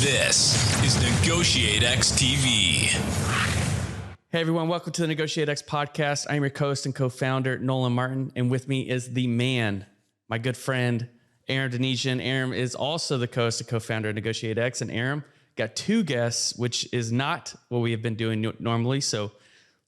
This is Negotiate X TV. Hey everyone, welcome to the Negotiate X podcast. I'm your co-host and co-founder, Nolan Martin, and with me is the man, my good friend, Aram Donigian. Aram is also the co-host and co-founder of Negotiate X, and Aram got two guests, which is not what we have been doing normally, so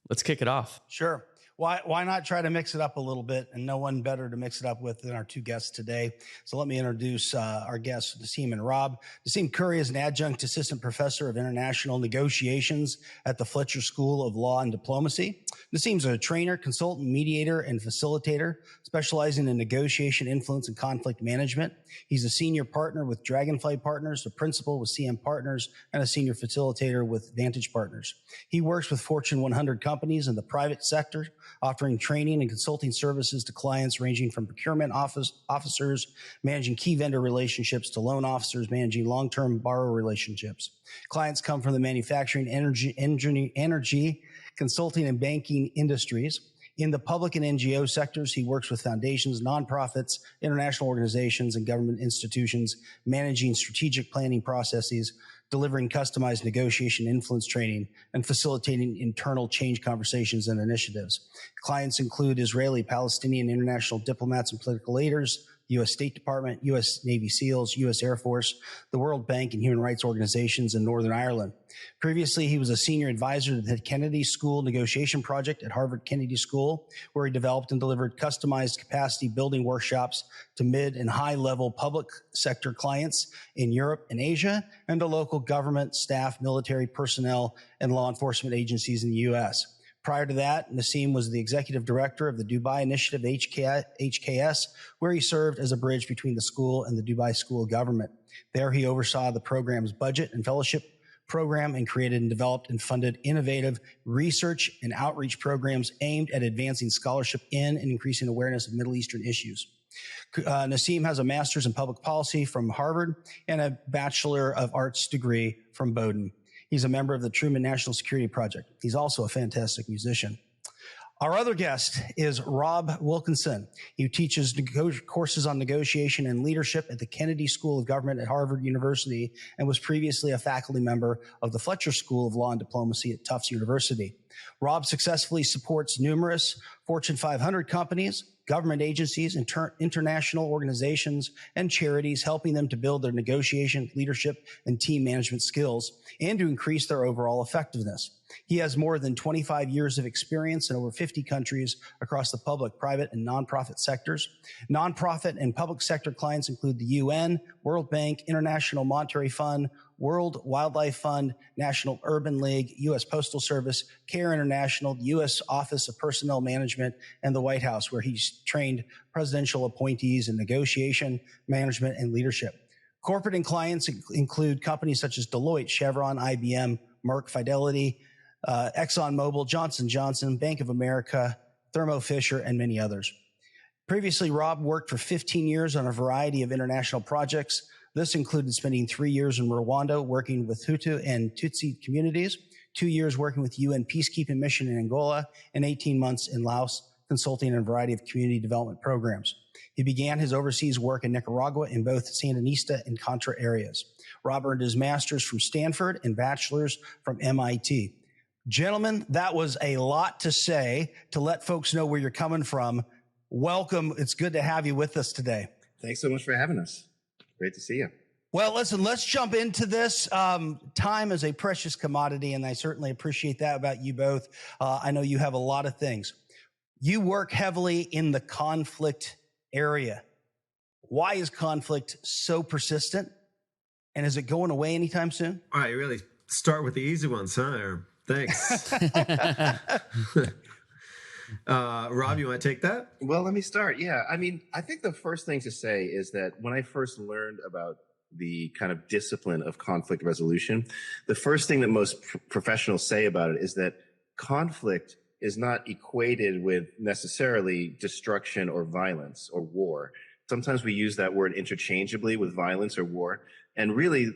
let's kick it off. Sure. Why not try to mix it up a little bit, and no one better to mix it up with than our two guests today. So let me introduce our guests, Naseem and Rob. Naseem Khuri is an adjunct assistant professor of international negotiations at the Fletcher School of Law and Diplomacy. Naseem's a trainer, consultant, mediator, and facilitator, specializing in negotiation, influence, and conflict management. He's a senior partner with Dragonfly Partners, a principal with CM Partners, and a senior facilitator with Vantage Partners. He works with Fortune 100 companies in the private sector, offering training and consulting services to clients ranging from procurement officers, managing key vendor relationships, to loan officers managing long-term borrower relationships. Clients come from the manufacturing, energy, consulting, and banking industries. In the public and NGO sectors, he works with foundations, nonprofits, international organizations, and government institutions, managing strategic planning processes, delivering customized negotiation influence training, and facilitating internal change conversations and initiatives. Clients include Israeli, Palestinian, international diplomats and political leaders, U.S. State Department, U.S. Navy SEALs, U.S. Air Force, the World Bank, and human rights organizations in Northern Ireland. Previously, he was a senior advisor to the Kennedy School Negotiation Project at Harvard Kennedy School, where he developed and delivered customized capacity building workshops to mid and high-level public sector clients in Europe and Asia, and to local government, staff, military personnel, and law enforcement agencies in the U.S. Prior to that, Naseem was the executive director of the Dubai Initiative, HKS, where he served as a bridge between the school and the Dubai School of Government. There, he oversaw the program's budget and fellowship program and created and developed and funded innovative research and outreach programs aimed at advancing scholarship in and increasing awareness of Middle Eastern issues. Naseem has a master's in public policy from Harvard and a Bachelor of Arts degree from Bowdoin. He's a member of the Truman National Security Project. He's also a fantastic musician. Our other guest is Rob Wilkinson. He teaches courses on negotiation and leadership at the Kennedy School of Government at Harvard University and was previously a faculty member of the Fletcher School of Law and Diplomacy at Tufts University. Rob successfully supports numerous Fortune 500 companies, government agencies, international organizations, and charities, helping them to build their negotiation, leadership, and team management skills, and to increase their overall effectiveness. He has more than 25 years of experience in over 50 countries across the public, private, and nonprofit sectors. Nonprofit and public sector clients include the UN, World Bank, International Monetary Fund, World Wildlife Fund, National Urban League, U.S. Postal Service, CARE International, the U.S. Office of Personnel Management, and the White House, where he's trained presidential appointees in negotiation, management, and leadership. Corporate and clients include companies such as Deloitte, Chevron, IBM, Merck, Fidelity, ExxonMobil, Johnson & Johnson, Bank of America, Thermo Fisher, and many others. Previously, Rob worked for 15 years on a variety of international projects. This included spending 3 years in Rwanda working with Hutu and Tutsi communities, 2 years working with UN peacekeeping mission in Angola, and 18 months in Laos, consulting on a variety of community development programs. He began his overseas work in Nicaragua in both Sandinista and Contra areas. Rob earned his master's from Stanford and bachelor's from MIT. Gentlemen, that was a lot to say to let folks know where you're coming from. Welcome. It's good to have you with us today. Thanks so much for having us. Great to see you. Well, listen, let's jump into this. Time is a precious commodity, and I certainly appreciate that about you both. I know you have a lot of things. You work heavily in the conflict area. Why is conflict so persistent? And is it going away anytime soon? All right, you really start with the easy ones, huh, Aram? Thanks. Rob, you want to take that? Well, let me start. Yeah, I mean, I think the first thing to say is that when I first learned about the kind of discipline of conflict resolution, the first thing that most professionals say about it is that conflict is not equated with necessarily destruction or violence or war. Sometimes we use that word interchangeably with violence or war. And really,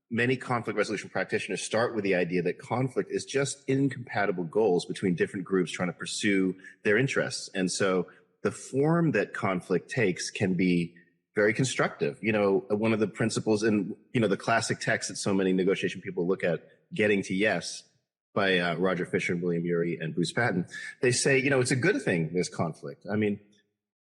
many conflict resolution practitioners start with the idea that conflict is just incompatible goals between different groups trying to pursue their interests. And so the form that conflict takes can be very constructive. One of the principles in, the classic text that so many negotiation people look at, Getting to Yes, by Roger Fisher and William Ury and Bruce Patton, they say, it's a good thing there's conflict. I mean,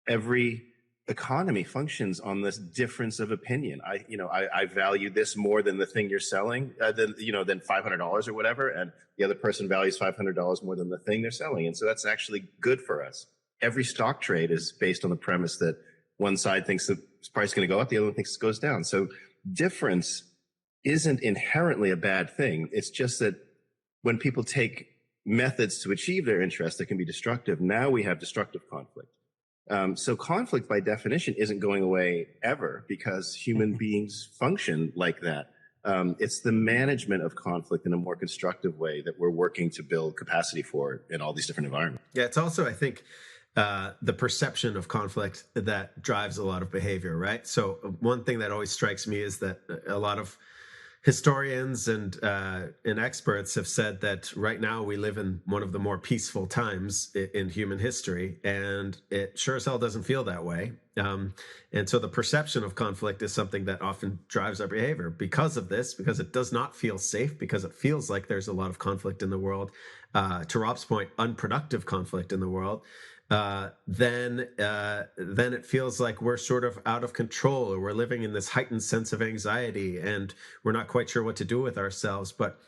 every economy functions on this difference of opinion. I value this more than the thing you're selling, than $500 or whatever, and the other person values $500 more than the thing they're selling, and so that's actually good for us. Every stock trade is based on the premise that one side thinks the price is going to go up, the other one thinks it goes down. So difference isn't inherently a bad thing. It's just that when people take methods to achieve their interest that can be destructive, now we have destructive conflict. So conflict by definition isn't going away ever, because human beings function like that. It's the management of conflict in a more constructive way that we're working to build capacity for in all these different environments. Yeah, it's also, I think, the perception of conflict that drives a lot of behavior, right? So one thing that always strikes me is that a lot of historians and experts have said that right now we live in one of the more peaceful times in human history, and it sure as hell doesn't feel that way. And so the perception of conflict is something that often drives our behavior because of this, because it does not feel safe, because it feels like there's a lot of conflict in the world. To Rob's point, unproductive conflict in the world. Then it feels like we're sort of out of control, or we're living in this heightened sense of anxiety, and we're not quite sure what to do with ourselves. But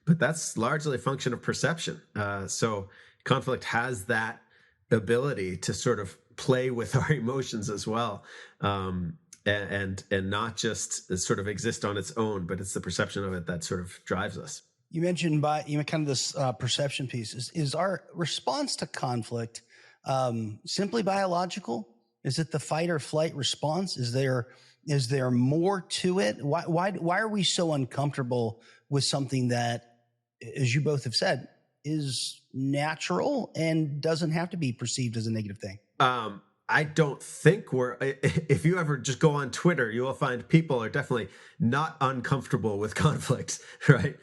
that's largely a function of perception. So conflict has that ability to sort of play with our emotions as well, and not just sort of exist on its own, but it's the perception of it that sort of drives us. You mentioned kind of this perception piece. Is our response to conflict simply biological? Is it the fight or flight response? Is there more to it? Why are we so uncomfortable with something that, as you both have said, is natural and doesn't have to be perceived as a negative thing? I don't think if you ever just go on Twitter, you will find people are definitely not uncomfortable with conflict, right?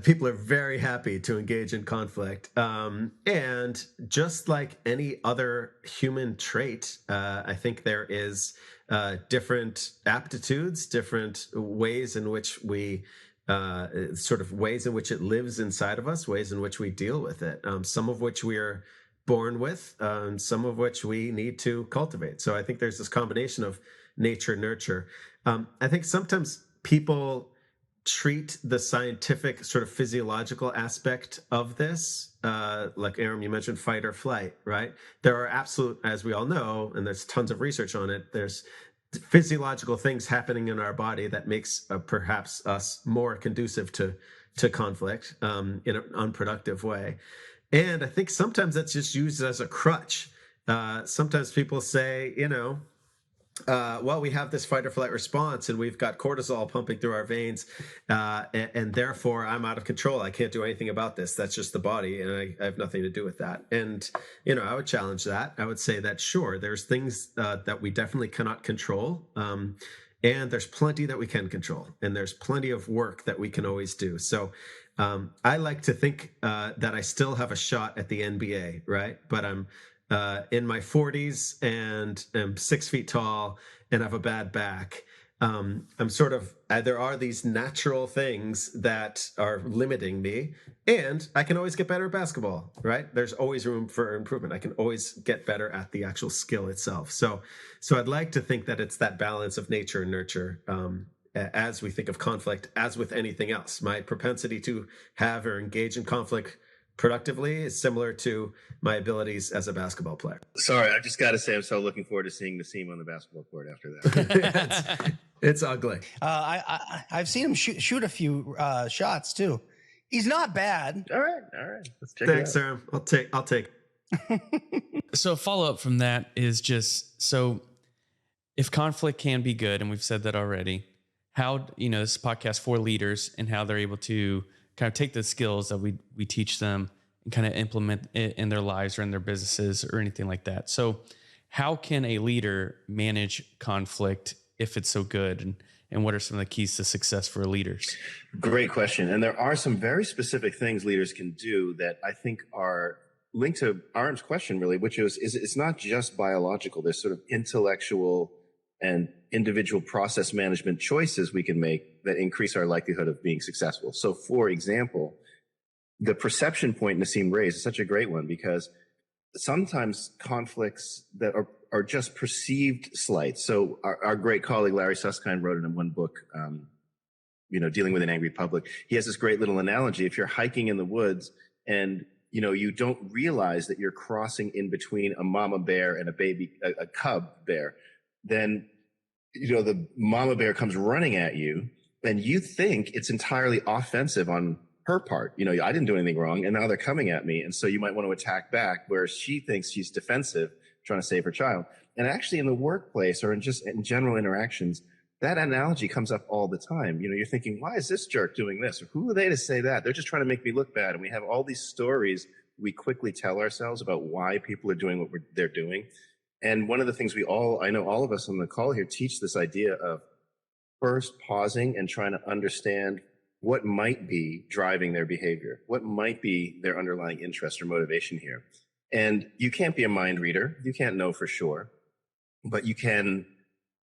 People are very happy to engage in conflict. And just like any other human trait, I think there is different aptitudes, different ways in which we ways in which it lives inside of us, ways in which we deal with it, some of which we are born with, some of which we need to cultivate. So I think there's this combination of nature, nurture. I think sometimes people treat the scientific sort of physiological aspect of this, like Aram, you mentioned fight or flight, right? There are absolute, as we all know, and there's tons of research on it, there's physiological things happening in our body that makes perhaps us more conducive to conflict in an unproductive way. And I think sometimes that's just used as a crutch. Sometimes people say, well, we have this fight or flight response and we've got cortisol pumping through our veins, and therefore I'm out of control. I can't do anything about this. That's just the body, and I have nothing to do with that. And, I would challenge that. I would say that, sure, there's things that we definitely cannot control, and there's plenty that we can control, and there's plenty of work that we can always do. So I like to think that I still have a shot at the NBA, right? But I'm in my 40s and I'm 6 feet tall and have a bad back. I'm sort of, there are these natural things that are limiting me, and I can always get better at basketball, right? There's always room for improvement. I can always get better at the actual skill itself. So I'd like to think that it's that balance of nature and nurture, as we think of conflict, as with anything else. My propensity to have or engage in conflict productively is similar to my abilities as a basketball player. Sorry, I just got to say, I'm so looking forward to seeing Naseem on the basketball court after that. It's ugly. I've seen him shoot a few shots too. He's not bad. All right. Let's check Thanks, it out. Aram. I'll take. So a follow-up from that is just, so if conflict can be good, and we've said that already, how, this is a podcast for leaders and how they're able to kind of take the skills that we teach them and kind of implement it in their lives or in their businesses or anything like that. So how can a leader manage conflict if it's so good? And what are some of the keys to success for leaders? Great question. And there are some very specific things leaders can do that I think are linked to Aram's question, really, which is it's not just biological. There's sort of intellectual and individual process management choices we can make that increase our likelihood of being successful. So for example, the perception point Naseem raised is such a great one, because sometimes conflicts that are just perceived slights. So our great colleague Larry Susskind wrote it in one book, Dealing with an Angry Public. He has this great little analogy. If you're hiking in the woods and you don't realize that you're crossing in between a mama bear and a cub bear, then the mama bear comes running at you and you think it's entirely offensive on her part. I didn't do anything wrong, and now they're coming at me. And so you might want to attack back, whereas she thinks she's defensive, trying to save her child. And actually in the workplace or in general interactions, that analogy comes up all the time. You're thinking, why is this jerk doing this? Or who are they to say that? They're just trying to make me look bad. And we have all these stories we quickly tell ourselves about why people are doing what they're doing. And one of the things I know all of us on the call here teach this idea of first pausing and trying to understand what might be driving their behavior, what might be their underlying interest or motivation here. And you can't be a mind reader. You can't know for sure, but you can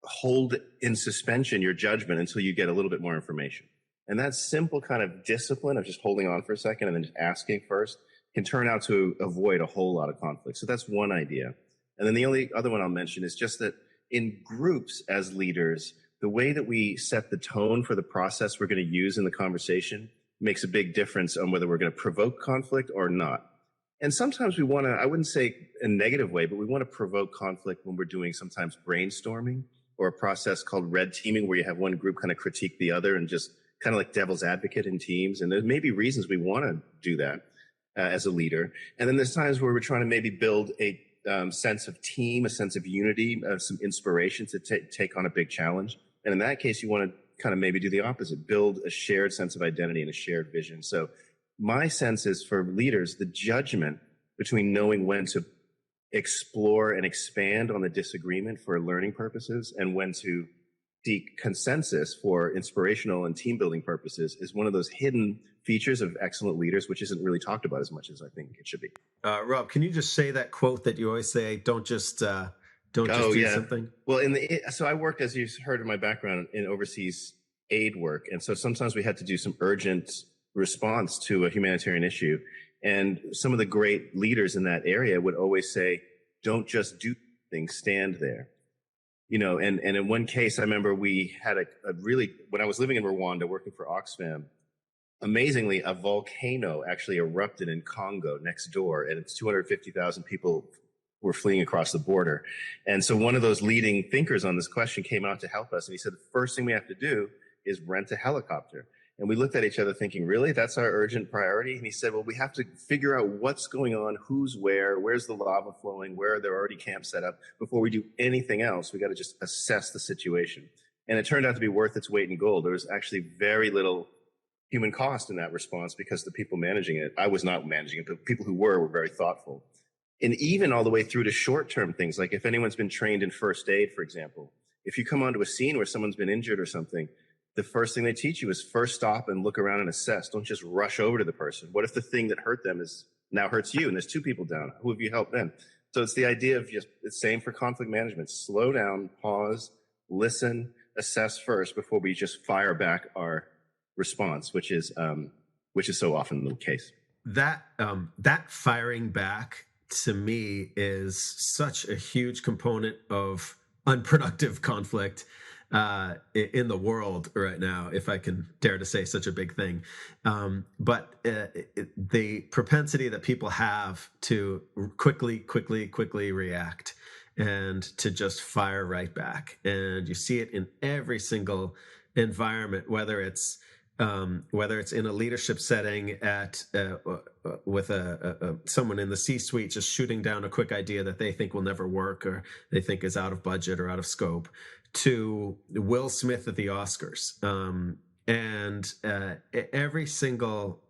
hold in suspension your judgment until you get a little bit more information. And that simple kind of discipline of just holding on for a second and then just asking first can turn out to avoid a whole lot of conflict. So that's one idea. And then the only other one I'll mention is just that in groups as leaders, the way that we set the tone for the process we're going to use in the conversation makes a big difference on whether we're going to provoke conflict or not. And sometimes we want to, I wouldn't say a negative way, but we want to provoke conflict when we're doing sometimes brainstorming or a process called red teaming, where you have one group kind of critique the other and just kind of like devil's advocate in teams. And there may be reasons we want to do that as a leader. And then there's times where we're trying to maybe build a sense of team, a sense of unity, some inspiration to take on a big challenge. And in that case, you want to kind of maybe do the opposite, build a shared sense of identity and a shared vision. So my sense is for leaders, the judgment between knowing when to explore and expand on the disagreement for learning purposes and when to seek consensus for inspirational and team building purposes is one of those hidden features of excellent leaders, which isn't really talked about as much as I think it should be. Rob, can you just say that quote that you always say, don't just do something? Well, so I worked, as you heard in my background, in overseas aid work. And so sometimes we had to do some urgent response to a humanitarian issue. And some of the great leaders in that area would always say, don't just do things, stand there. And in one case, I remember we had when I was living in Rwanda working for Oxfam, amazingly, a volcano actually erupted in Congo next door, and it's 250,000 people were fleeing across the border. And so one of those leading thinkers on this question came out to help us. And he said, the first thing we have to do is rent a helicopter. And we looked at each other thinking, really, that's our urgent priority? And he said, well, we have to figure out what's going on, who's where's the lava flowing, where are there already camps set up. Before we do anything else, we got to just assess the situation. And it turned out to be worth its weight in gold. There was actually very little human cost in that response because the people managing it, I was not managing it, but people who were very thoughtful. And even all the way through to short-term things, like if anyone's been trained in first aid, for example, if you come onto a scene where someone's been injured or something, the first thing they teach you is first stop and look around and assess. Don't just rush over to the person. What if the thing that hurt them now hurts you and there's two people down? Who have you helped then? So it's the idea of it's the same for conflict management. Slow down, pause, listen, assess first before we just fire back our response, which is so often the case. That firing back to me is such a huge component of unproductive conflict in the world right now, if I can dare to say such a big thing. But the propensity that people have to quickly react and to just fire right back. And you see it in every single environment, whether it's in a leadership setting with someone in the C-suite just shooting down a quick idea that they think will never work or they think is out of budget or out of scope, to Will Smith at the Oscars. And every single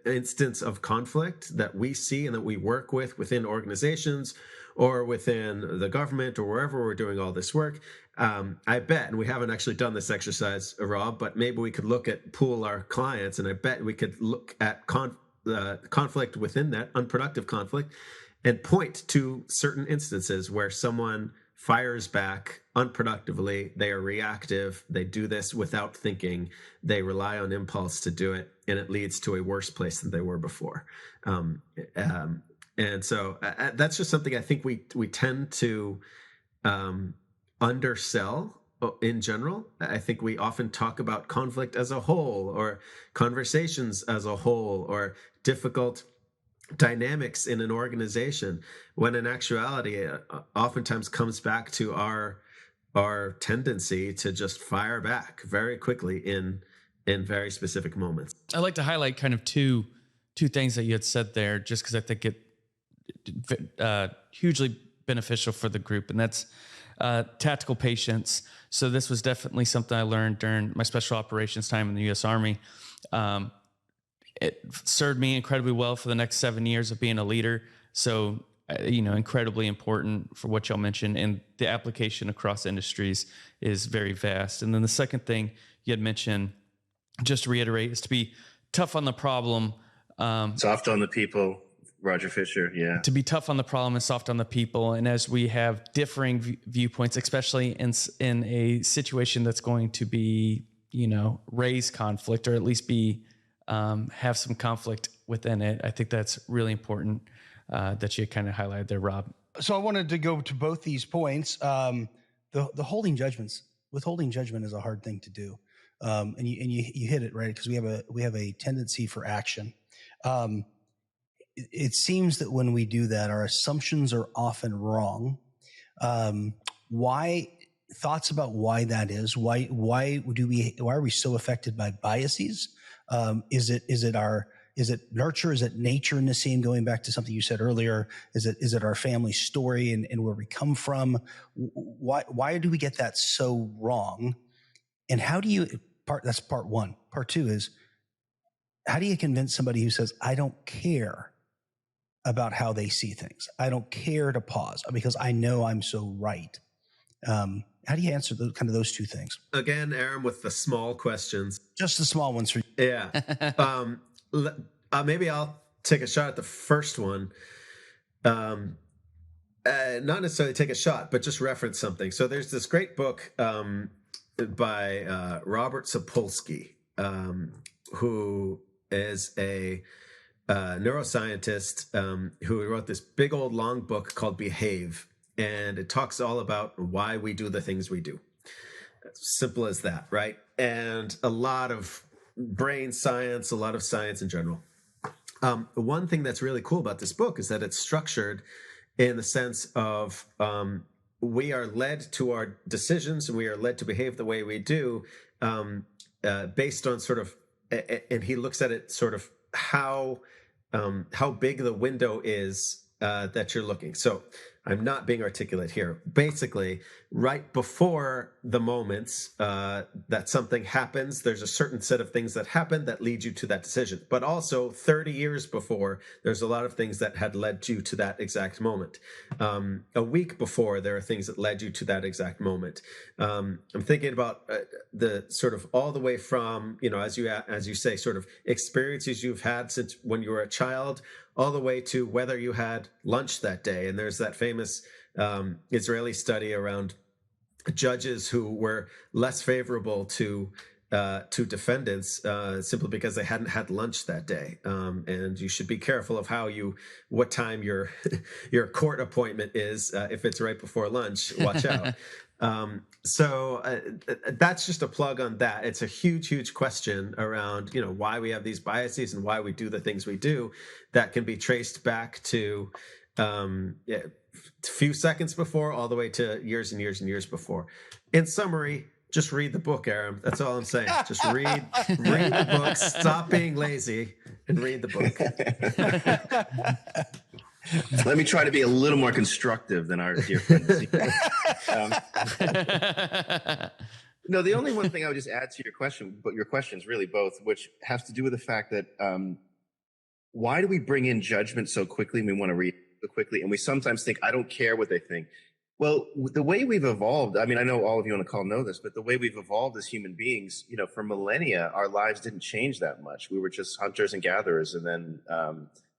instance of conflict that we see and that we work with within organizations or within the government or wherever we're doing all this work, I bet, and we haven't actually done this exercise, Rob, but maybe we could pool our clients, and I bet we could look at conflict within that, unproductive conflict, and point to certain instances where someone fires back unproductively. They are reactive. They do this without thinking. They rely on impulse to do it, and it leads to a worse place than they were before. And so that's just something I think we tend to undersell in general. I think we often talk about conflict as a whole, or conversations as a whole, or difficult dynamics in an organization, when in actuality it oftentimes comes back to our tendency to just fire back very quickly in very specific moments. I'd like to highlight kind of two things that you had said there, just because I think it hugely beneficial for the group, and that's tactical patience. So this was definitely something I learned during my special operations time in the U.S. Army. It served me incredibly well for the next 7 years of being a leader. So, incredibly important for what y'all mentioned, and the application across industries is very vast. And then the second thing you had mentioned, just to reiterate, is to be tough on the problem. Soft on the people. Roger Fisher, yeah. To be tough on the problem and soft on the people. And as we have differing viewpoints, especially in a situation that's going to be, raise conflict, or at least be have some conflict within it, I think that's really important that you kind of highlighted there, Rob. So I wanted to go to both these points. The holding judgments. Withholding judgment is a hard thing to do, and you hit it right, because we have a tendency for action. It seems that when we do that, our assumptions are often wrong. Thoughts about why that is? Why are we so affected by biases? Is it nurture? Is it nature, Naseem? Going back to something you said earlier, is it our family story and where we come from? Why do we get that so wrong? And that's part one. Part two is, how do you convince somebody who says, I don't care about how they see things? I don't care to pause because I know I'm so right. How do you answer those two things? Again, Aram, with the small questions. Just the small ones for you. Yeah. Maybe I'll take a shot at the first one. Not necessarily take a shot, but just reference something. So there's this great book by Robert Sapolsky, who is a neuroscientist who wrote this big old long book called Behave. And it talks all about why we do the things we do. Simple as that, right? And a lot of brain science, a lot of science in general. One thing that's really cool about this book is that it's structured in the sense of we are led to our decisions, and we are led to behave the way we do based on sort of, and he looks at it sort of how big the window is that you're looking. So I'm not being articulate here. Basically, right before the moments that something happens, there's a certain set of things that happen that lead you to that decision. But also 30 years before, there's a lot of things that had led you to that exact moment. A week before, there are things that led you to that exact moment. I'm thinking about the sort of all the way from, as you say, sort of experiences you've had since when you were a child, all the way to whether you had lunch that day. And there's that famous Israeli study around judges who were less favorable to defendants simply because they hadn't had lunch that day. And you should be careful of what time your court appointment is. If it's right before lunch, watch out. So that's just a plug on that. It's a huge, huge question around, why we have these biases and why we do the things we do that can be traced back to a few seconds before, all the way to years and years and years before. In summary, just read the book, Aram. That's all I'm saying. Just read the book. Stop being lazy and read the book. Let me try to be a little more constructive than our dear friend. No, the only one thing I would just add to your question, but your questions really both, which has to do with the fact that why do we bring in judgment so quickly? We want to read so quickly, and we sometimes think, I don't care what they think. Well, the way we've evolved, I mean, I know all of you on the call know this, but the way we've evolved as human beings, for millennia, our lives didn't change that much. We were just hunters and gatherers, and then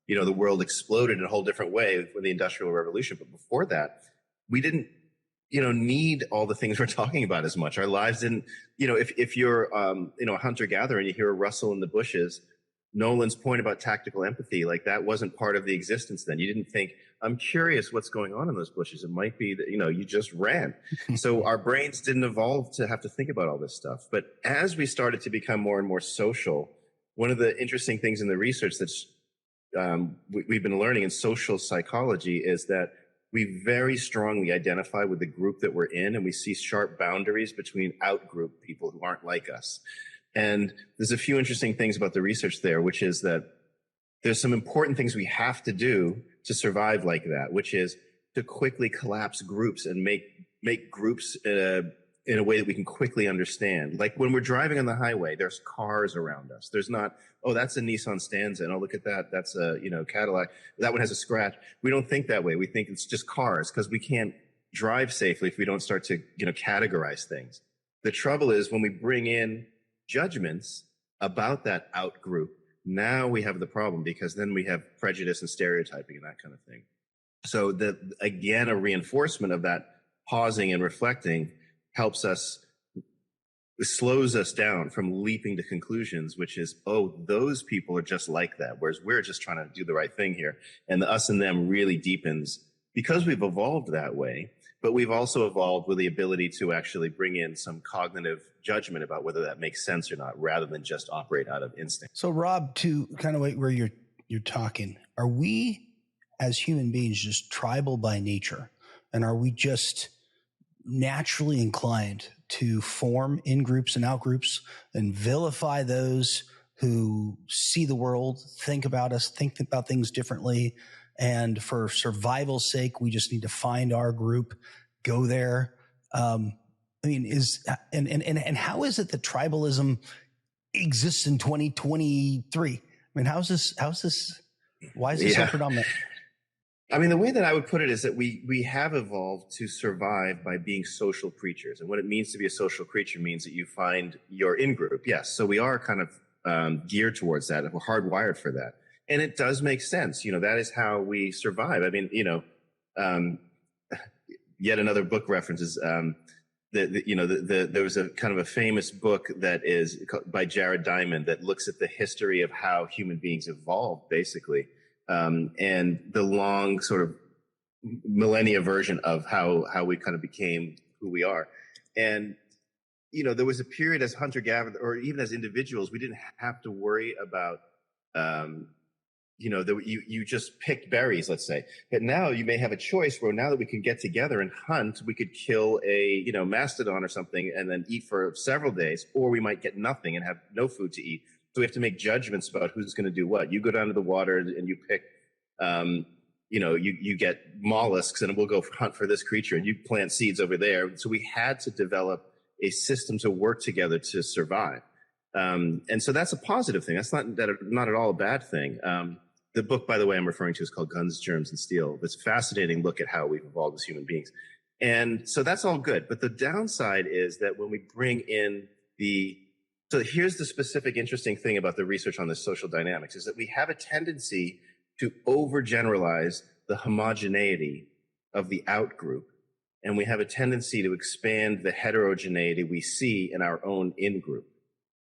the world exploded in a whole different way with the Industrial Revolution. But before that, we didn't, need all the things we're talking about as much. Our lives didn't, if you're, a hunter gatherer and you hear a rustle in the bushes, Nolan's point about tactical empathy, like that wasn't part of the existence then. You didn't think, I'm curious what's going on in those bushes. It might be that, you just ran. So our brains didn't evolve to have to think about all this stuff. But as we started to become more and more social, one of the interesting things in the research that's we've been learning in social psychology is that we very strongly identify with the group that we're in, and we see sharp boundaries between out-group people who aren't like us. And there's a few interesting things about the research there, which is that there's some important things we have to do to survive like that, which is to quickly collapse groups and make groups in a way that we can quickly understand. Like when we're driving on the highway, there's cars around us. There's not, oh, that's a Nissan Stanza, and oh, look at that, that's a Cadillac. That one has a scratch. We don't think that way. We think it's just cars because we can't drive safely if we don't start to categorize things. The trouble is when we bring in judgments about that out group, now we have the problem, because then we have prejudice and stereotyping and that kind of thing. So again, a reinforcement of that pausing and reflecting helps us, slows us down from leaping to conclusions, which is, oh, those people are just like that, whereas we're just trying to do the right thing here. And the us and them really deepens because we've evolved that way, but we've also evolved with the ability to actually bring in some cognitive judgment about whether that makes sense or not, rather than just operate out of instinct. So Rob, to kind of where you're talking, are we as human beings just tribal by nature? And are we just naturally inclined to form in groups and out groups and vilify those who see the world, think about us, think about things differently? And for survival's sake, we just need to find our group, go there. And how is it that tribalism exists in 2023? I mean, why is this so predominant? I mean, the way that I would put it is that we have evolved to survive by being social creatures. And what it means to be a social creature means that you find your in-group. Yes. So we are kind of geared towards that. We're hardwired for that. And it does make sense. That is how we survive. I mean, yet another book references, there was a kind of a famous book that is by Jared Diamond that looks at the history of how human beings evolved, basically. And the long sort of millennia version of how we kind of became who we are. And, there was a period as hunter-gatherer, or even as individuals, we didn't have to worry about, you just picked berries, let's say. But now you may have a choice where now that we can get together and hunt, we could kill a, mastodon or something and then eat for several days, or we might get nothing and have no food to eat. So we have to make judgments about who's going to do what. You go down to the water and you pick, you get mollusks, and we'll go hunt for this creature, and you plant seeds over there. So we had to develop a system to work together to survive. And so that's a positive thing. That's not at all a bad thing. The book, by the way, I'm referring to is called Guns, Germs, and Steel. It's a fascinating look at how we've evolved as human beings. And so that's all good. But the downside is that when we bring in so here's the specific interesting thing about the research on this social dynamics, is that we have a tendency to overgeneralize the homogeneity of the out group. And we have a tendency to expand the heterogeneity we see in our own in group.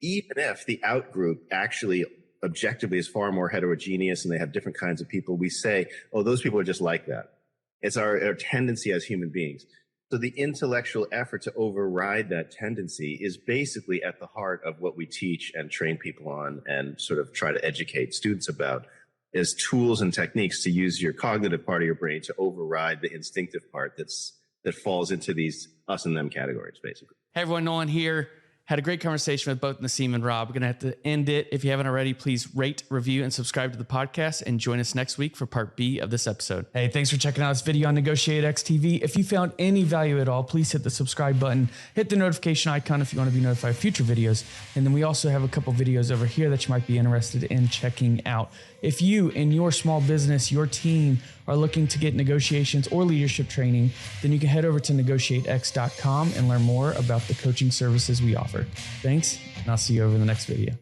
Even if the out group actually objectively is far more heterogeneous and they have different kinds of people, we say, oh, those people are just like that. It's our tendency as human beings. So the intellectual effort to override that tendency is basically at the heart of what we teach and train people on and sort of try to educate students about, is tools and techniques to use your cognitive part of your brain to override the instinctive part that falls into these us and them categories, basically. Hey everyone, Nolan here. Had a great conversation with both Naseem and Rob. We're going to have to end it. If you haven't already, please rate, review, and subscribe to the podcast, and join us next week for part B of this episode. Hey, thanks for checking out this video on Negotiate X TV. If you found any value at all, please hit the subscribe button, hit the notification icon if you want to be notified of future videos. And then we also have a couple videos over here that you might be interested in checking out. If you and your small business, your team are looking to get negotiations or leadership training, then you can head over to negotiatex.com and learn more about the coaching services we offer. Thanks, and I'll see you over in the next video.